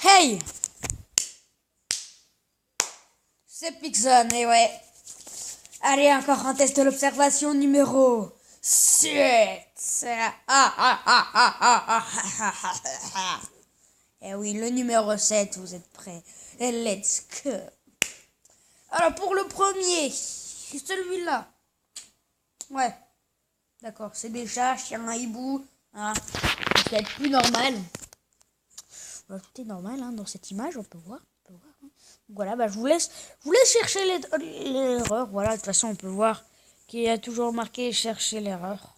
Hey! C'est Pixon, et ouais. Allez, encore un test de l'observation numéro 7. Eh oui, le numéro 7, vous êtes prêts? Et let's go. Alors, pour le premier, celui-là. Ouais, d'accord, c'est des chats, chiens, hibou. Hein. Ça va être plus normal. Tout est normal hein, dans cette image, on peut voir. Hein. Voilà, bah, je vous laisse chercher l'erreur. Voilà, de toute façon, on peut voir qu'il y a toujours marqué chercher l'erreur.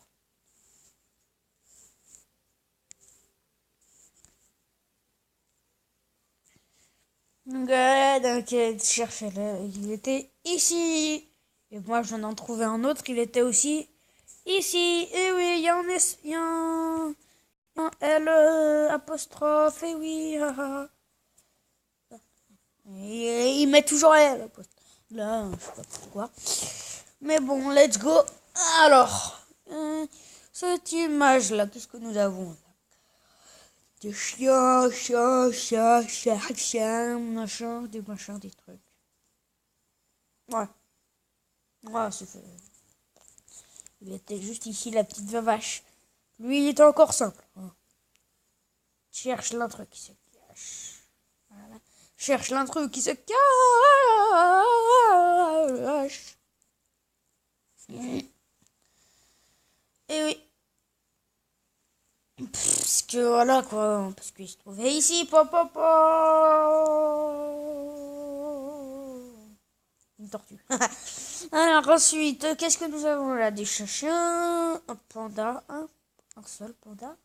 Donc, cherchez-le. Il était ici. Et moi, je viens d'en trouver un autre. Il était aussi ici. Et oui, il y a un L apostrophe. Et oui. Et il met toujours L apostrophe. Là, je sais pas pourquoi. Mais bon, let's go. Alors, cette image-là, qu'est-ce que nous avons là? Des chiens, machin, des machins, des trucs. Ouais. Ouais, c'est fait. Il était juste ici, la petite vache. Lui, il était encore simple. Hein. Cherche l'intrus qui se cache. Voilà. Cherche l'intrus qui se cache. Et oui. Parce que voilà quoi. Parce qu'il se trouvait ici. Une tortue. Alors ensuite, qu'est-ce que nous avons là? Des chiens, un panda, un seul panda.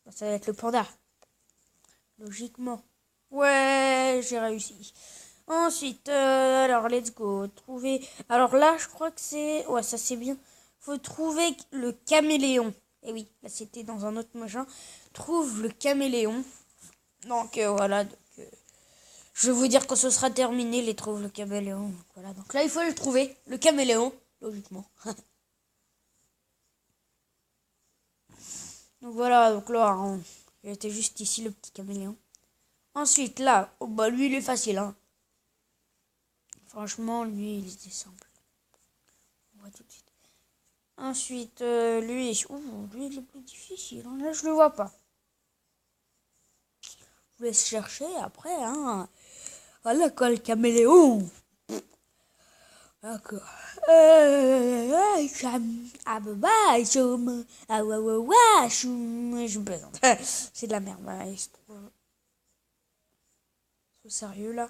Ça va être le panda. Logiquement. Ouais, j'ai réussi. Ensuite, alors let's go. Trouver. Alors là, je crois que c'est. Ouais, ça c'est bien. Faut trouver le caméléon. Et oui, là c'était dans un autre machin. Trouve le caméléon. Donc voilà. Donc, je vais vous dire quand ce sera terminé, les trouve le caméléon. Donc, voilà. Donc là, il faut le trouver. Le caméléon, logiquement. Donc voilà. Donc là, il était juste ici le petit caméléon. Ensuite, là, oh bah lui, il est facile. Hein. Franchement, lui, il était simple. On voit tout de suite. Ensuite, lui, lui, il est plus difficile. Là, je le vois pas. Je vous laisse chercher après. Hein. Voilà quoi, le caméléon. D'accord. Je me plaisante. C'est de la merde. C'est sérieux là.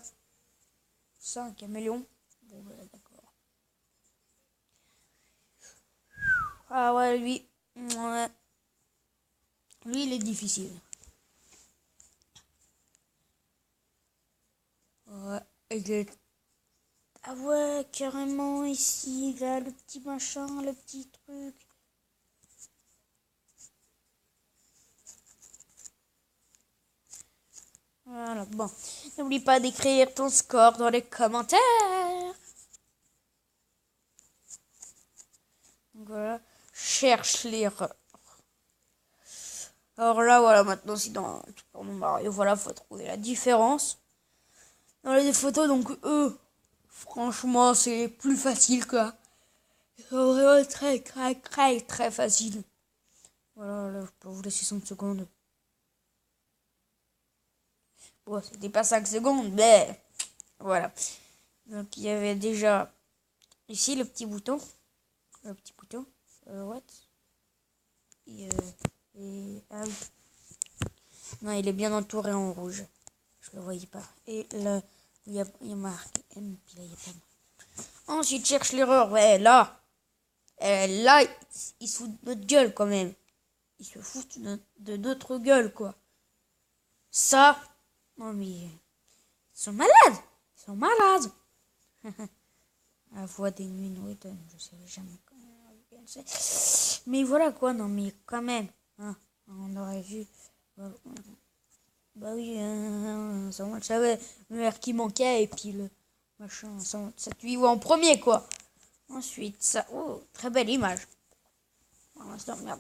C'est un caméléon. Bon, bah, d'accord. Ah ouais, lui. Ouais. Lui, il est difficile. Ouais, il est... Ah ouais, carrément ici, là, le petit machin, le petit truc. Voilà, bon. N'oublie pas d'écrire ton score dans les commentaires. Donc voilà, cherche l'erreur. Alors là, voilà, maintenant, c'est dans mon Mario, voilà, faut trouver la différence. Dans les photos, donc eux, franchement, c'est plus facile, quoi. C'est vraiment très facile. Voilà, là, je peux vous laisser 5 secondes. Bon, c'était pas 5 secondes, mais voilà. Donc, il y avait déjà ici le petit bouton. What? Non, il est bien entouré en rouge. Je le voyais pas. Et là, il y a marqué M, puis là, il y a pas. Ensuite, cherche l'erreur. Ouais, là. Là, ils se foutent de notre gueule quand même. Ils se foutent de notre gueule, quoi. Ça. Non, mais. Ils sont malades. Ils sont malades. La voix des nuits, je sais jamais comment elle sait. Mais voilà, quoi. Non, mais quand même. Hein, on aurait vu. Bah oui, ça on le savait. Le air qui manquait et puis le machin. Ça tu y vois en premier, quoi. Ensuite, ça. Oh, très belle image. Pour l'instant, merde.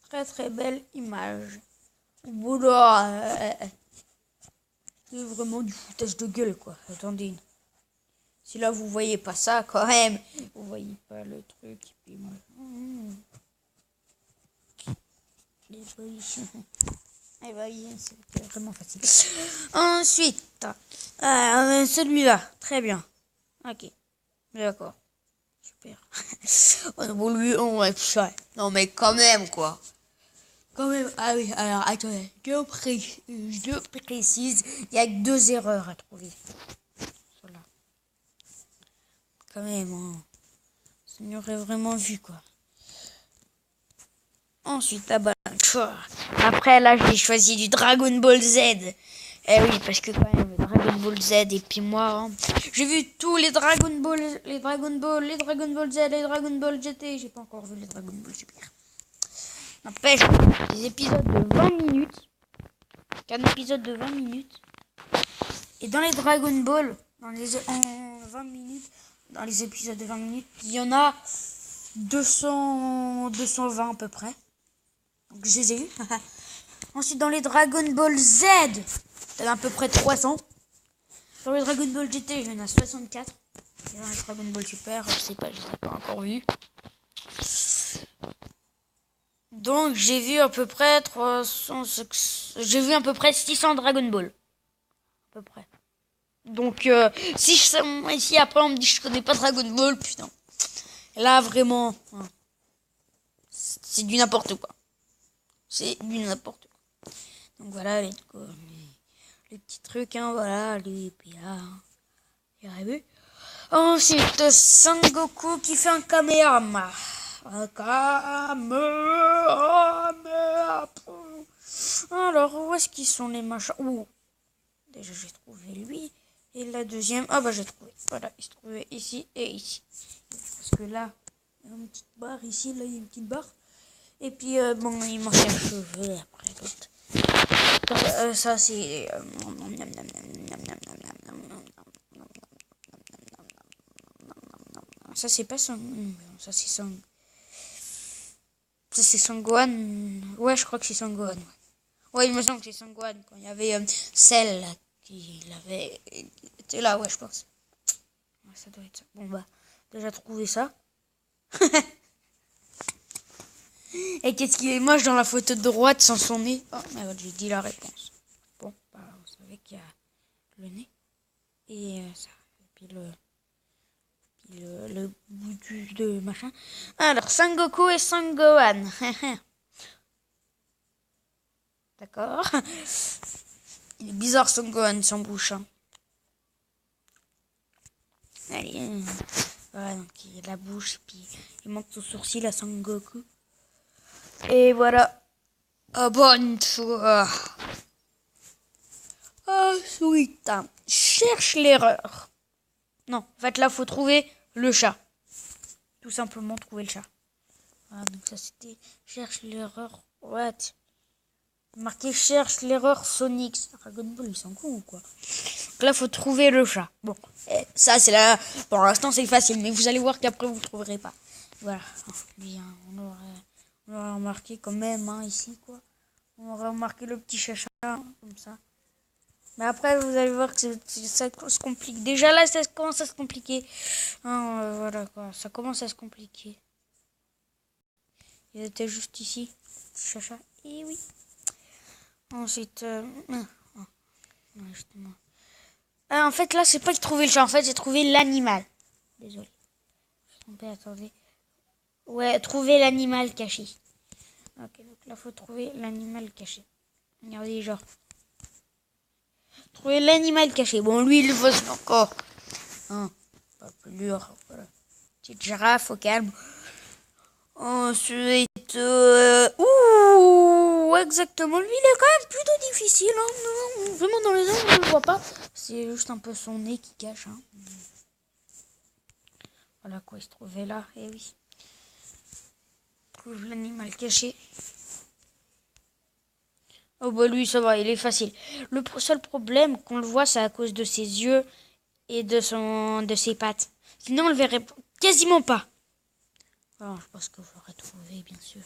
Très belle image. Boulot. C'est vraiment du foutage de gueule, quoi. Attendez. Si là, vous voyez pas ça, quand même. Vous voyez pas le truc. Et puis, et voyez, c'est vraiment facile. Ensuite, celui-là. Très bien. Ok. D'accord. Super. Bon, lui, ouais, non, mais quand même, quoi. Quand même, ah oui, alors attendez, je précise, il y a que 2 erreurs à trouver. Voilà. Quand même, hein. Ça m'aurait vraiment vu, quoi. Ensuite, là-bas, après, là, j'ai choisi du Dragon Ball Z. Eh oui, parce que quand même, Dragon Ball Z, et puis moi, hein, j'ai vu tous les Dragon Ball, les Dragon Ball, les Dragon Ball Z, les Dragon Ball GT. J'ai pas encore vu les Dragon Ball Super. N'empêche, des épisodes de 20 minutes. Un épisode de 20 minutes. Et dans les Dragon Ball, en 20 minutes, dans les épisodes de 20 minutes, il y en a 220 à peu près. Donc je les ai eu. Ensuite, dans les Dragon Ball Z, il y en a à peu près 300. Dans les Dragon Ball GT, il y en a 64. Et dans les Dragon Ball Super, je sais pas, je les ai pas encore vus. Donc j'ai vu à peu près 300. J'ai vu à peu près 600 Dragon Ball. À peu près. Donc si après on me dit que je connais pas Dragon Ball, putain. Là vraiment, hein, c'est du n'importe quoi. C'est du n'importe quoi. Donc voilà les petits trucs, hein, voilà, les PA. J'ai vu. Ensuite, Sangoku qui fait un Kamehameha. Un Kamehameha. Alors, où est-ce qu'ils sont les machins? Ouh. Déjà, j'ai trouvé lui. Et la deuxième, ah bah j'ai trouvé. Voilà, il se trouvait ici et ici. Parce que là, il y a une petite barre ici, là il y a une petite barre. Et puis, bon, il manque un cheveu après l'autre. Ça, c'est... Ça, c'est pas son... Ça, c'est son... Ça, c'est Sangohan. Ouais, je crois que c'est Sangohan. Ouais, il me semble que c'est Sangohan. Quand il y avait celle qui l'avait... était là, ouais, je pense. Ouais, ça doit être ça. Bon, bah, déjà trouvé ça. Et qu'est-ce qu'il est moche dans la photo de droite sans son nez? Oh, merde, j'ai dit la réponse. Bon, bah, vous savez qu'il y a le nez. Et ça. Et puis le bout de machin. Alors, Sangoku et Sangohan. D'accord. Il est bizarre Sangohan sans bouche. Hein. Allez. Voilà, donc il y a la bouche, puis il manque son sourcil à Sangoku. Et voilà. Abonne-toi. Ensuite, cherche l'erreur. Non, en fait là, faut trouver le chat. Tout simplement trouver le chat. Voilà, donc ça c'était cherche l'erreur. What? Marqué cherche l'erreur Sonic. Dragon Ball, ils sont cons ou quoi? Donc là, faut trouver le chat. Bon, ça c'est là. Pour l'instant, c'est facile, mais vous allez voir qu'après vous ne trouverez pas. Voilà. Bien, on aurait remarqué quand même, hein, ici, quoi. On aurait remarqué le petit chat, comme ça. Mais après, vous allez voir que ça se complique. Déjà là, ça commence à se compliquer. Hein, voilà, quoi. Ça commence à se compliquer. Il était juste ici. Petit chacha. Et oui. Ensuite, justement. En fait, là, c'est pas que trouver le chat. En fait, j'ai trouvé l'animal. Désolé. Je suis trompée, attendez. Ouais, trouver l'animal caché. Ok, donc là, faut trouver l'animal caché. Regardez, genre. Trouver l'animal caché. Bon, lui, il voit encore. Hein, pas plus dur. Voilà. Petite girafe au calme. Ensuite, exactement. Lui, il est quand même plutôt difficile. Hein. Non, vraiment, dans les angles, on ne le voit pas. C'est juste un peu son nez qui cache. Hein. Voilà quoi, il se trouvait là. Eh oui. Trouve l'animal caché. Oh bah lui, ça va, il est facile. Le seul problème qu'on le voit, c'est à cause de ses yeux et de ses pattes. Sinon, on le verrait quasiment pas. Alors, je pense que vous l'aurez trouvé, bien sûr.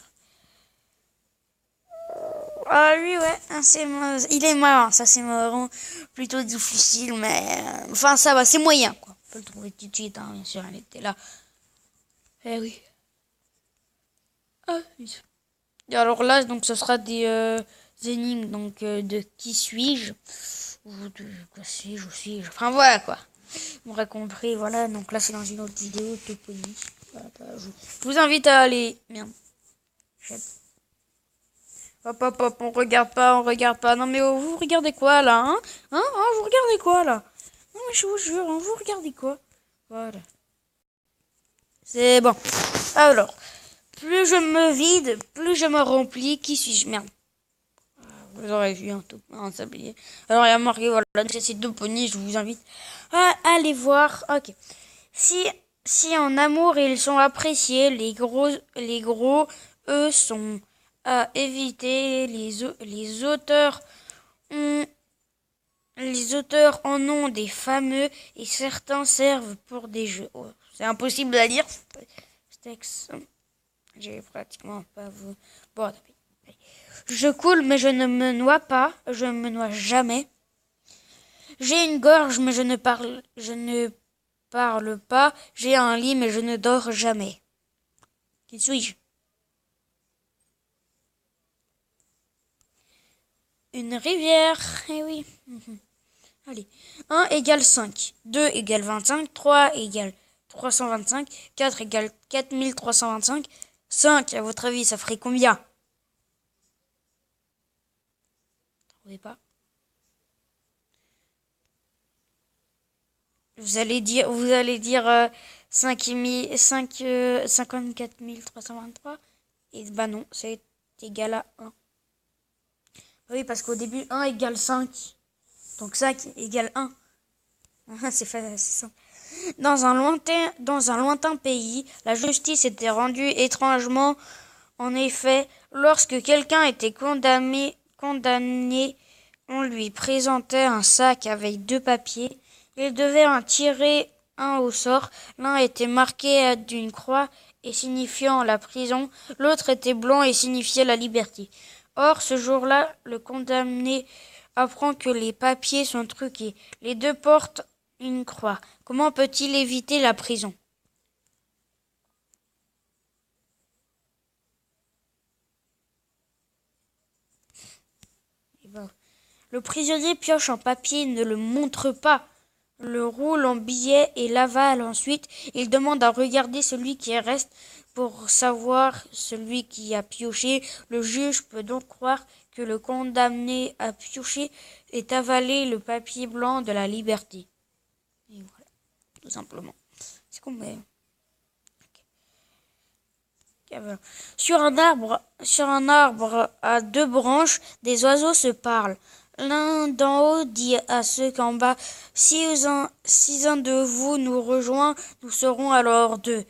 Ah lui, ouais, il est marrant, ça c'est marrant. plutôt difficile, mais enfin ça va, c'est moyen quoi. On peut le trouver tout de suite, hein, bien sûr, elle était là. Eh oui. Ah, oui. Et alors là, donc ce sera des énigmes donc de qui suis-je ou de quoi suis-je, où suis-je. Enfin voilà quoi. Vous m'aurez compris, voilà. Donc là, c'est dans une autre vidéo, Topony. Voilà, je vous invite à aller. Merde. Hop, hop, hop, on regarde pas, on regarde pas. Non mais oh, vous regardez quoi là, hein? Hein? Vous regardez quoi là? Non mais je vous jure, hein, vous regardez quoi? Voilà. C'est bon. Alors, plus je me vide, plus je me remplis. Qui suis-je? Merde. Vous aurez vu un sablier. Alors il y a marqué, voilà, c'est deux poneys, je vous invite à aller voir. Ok. Si en amour ils sont appréciés, les gros, eux, sont à éviter. Les auteurs en ont des fameux et certains servent pour des jeux. Oh, c'est impossible à lire. J'ai pratiquement pas vu. Bon, je coule, mais je ne me noie pas. Je ne me noie jamais. J'ai une gorge, mais je ne parle pas. J'ai un lit, mais je ne dors jamais. Qui suis-je? Une rivière. Eh oui. Allez. 1 égale 5. 2 égale 25. 3 égale 325. 4 égale 4325. 5, à votre avis, ça ferait combien? Trouvez pas? Vous allez dire 54 323. Et bah non, c'est égal à 1. Oui, parce qu'au début, 1 égale 5. Donc 5 égale 1. C'est simple. Dans un lointain pays, la justice était rendue étrangement. En effet, lorsque quelqu'un était condamné, on lui présentait un sac avec 2 papiers. Il devait en tirer un au sort. L'un était marqué d'une croix et signifiant la prison, l'autre était blanc et signifiait la liberté. Or, ce jour-là, le condamné apprend que les papiers sont truqués. Les 2 portent une croix. Comment peut-il éviter la prison? Le prisonnier pioche en papier, ne le montre pas, le roule en billets et l'avale ensuite. Il demande à regarder celui qui reste pour savoir celui qui a pioché. Le juge peut donc croire que le condamné a pioché et avalé le papier blanc de la liberté. Et voilà, tout simplement. C'est qu'on met. Sur un arbre à 2 branches, des oiseaux se parlent. L'un d'en haut dit à ceux qu'en bas, si un de vous nous rejoint, nous serons alors deux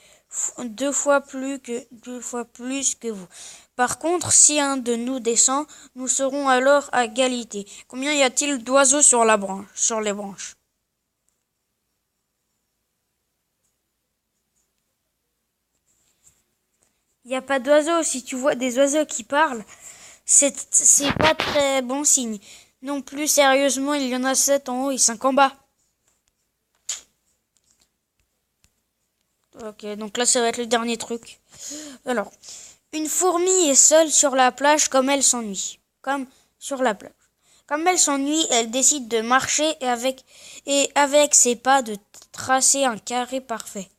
fois plus que vous. Par contre, si un de nous descend, nous serons alors à égalité. Combien y a-t-il d'oiseaux sur les branches? Il n'y a pas d'oiseaux. Si tu vois des oiseaux qui parlent, c'est pas très bon signe. Non plus, sérieusement, il y en a 7 en haut et 5 en bas. Ok, donc là, ça va être le dernier truc. Alors, une fourmi est seule sur la plage comme elle s'ennuie. Comme sur la plage. Comme elle s'ennuie, elle décide de marcher et avec ses pas de tracer un carré parfait.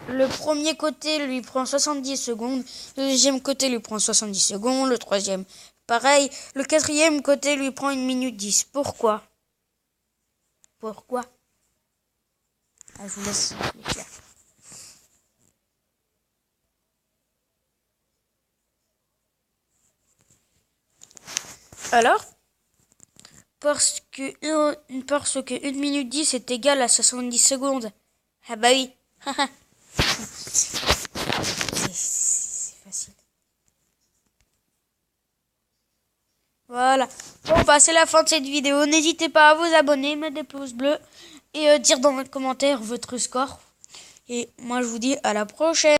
Le premier côté lui prend 70 secondes, le deuxième côté lui prend 70 secondes, le troisième pareil, le quatrième côté lui prend 1 minute 10. Pourquoi? Je vous laisse l'éclair. Alors, parce que 1 minute 10 est égal à 70 secondes. Ah bah oui. C'est facile. Voilà. Bon bah c'est la fin de cette vidéo. N'hésitez pas à vous abonner, mettre des pouces bleus et dire dans les commentaires votre score. Et moi je vous dis à la prochaine.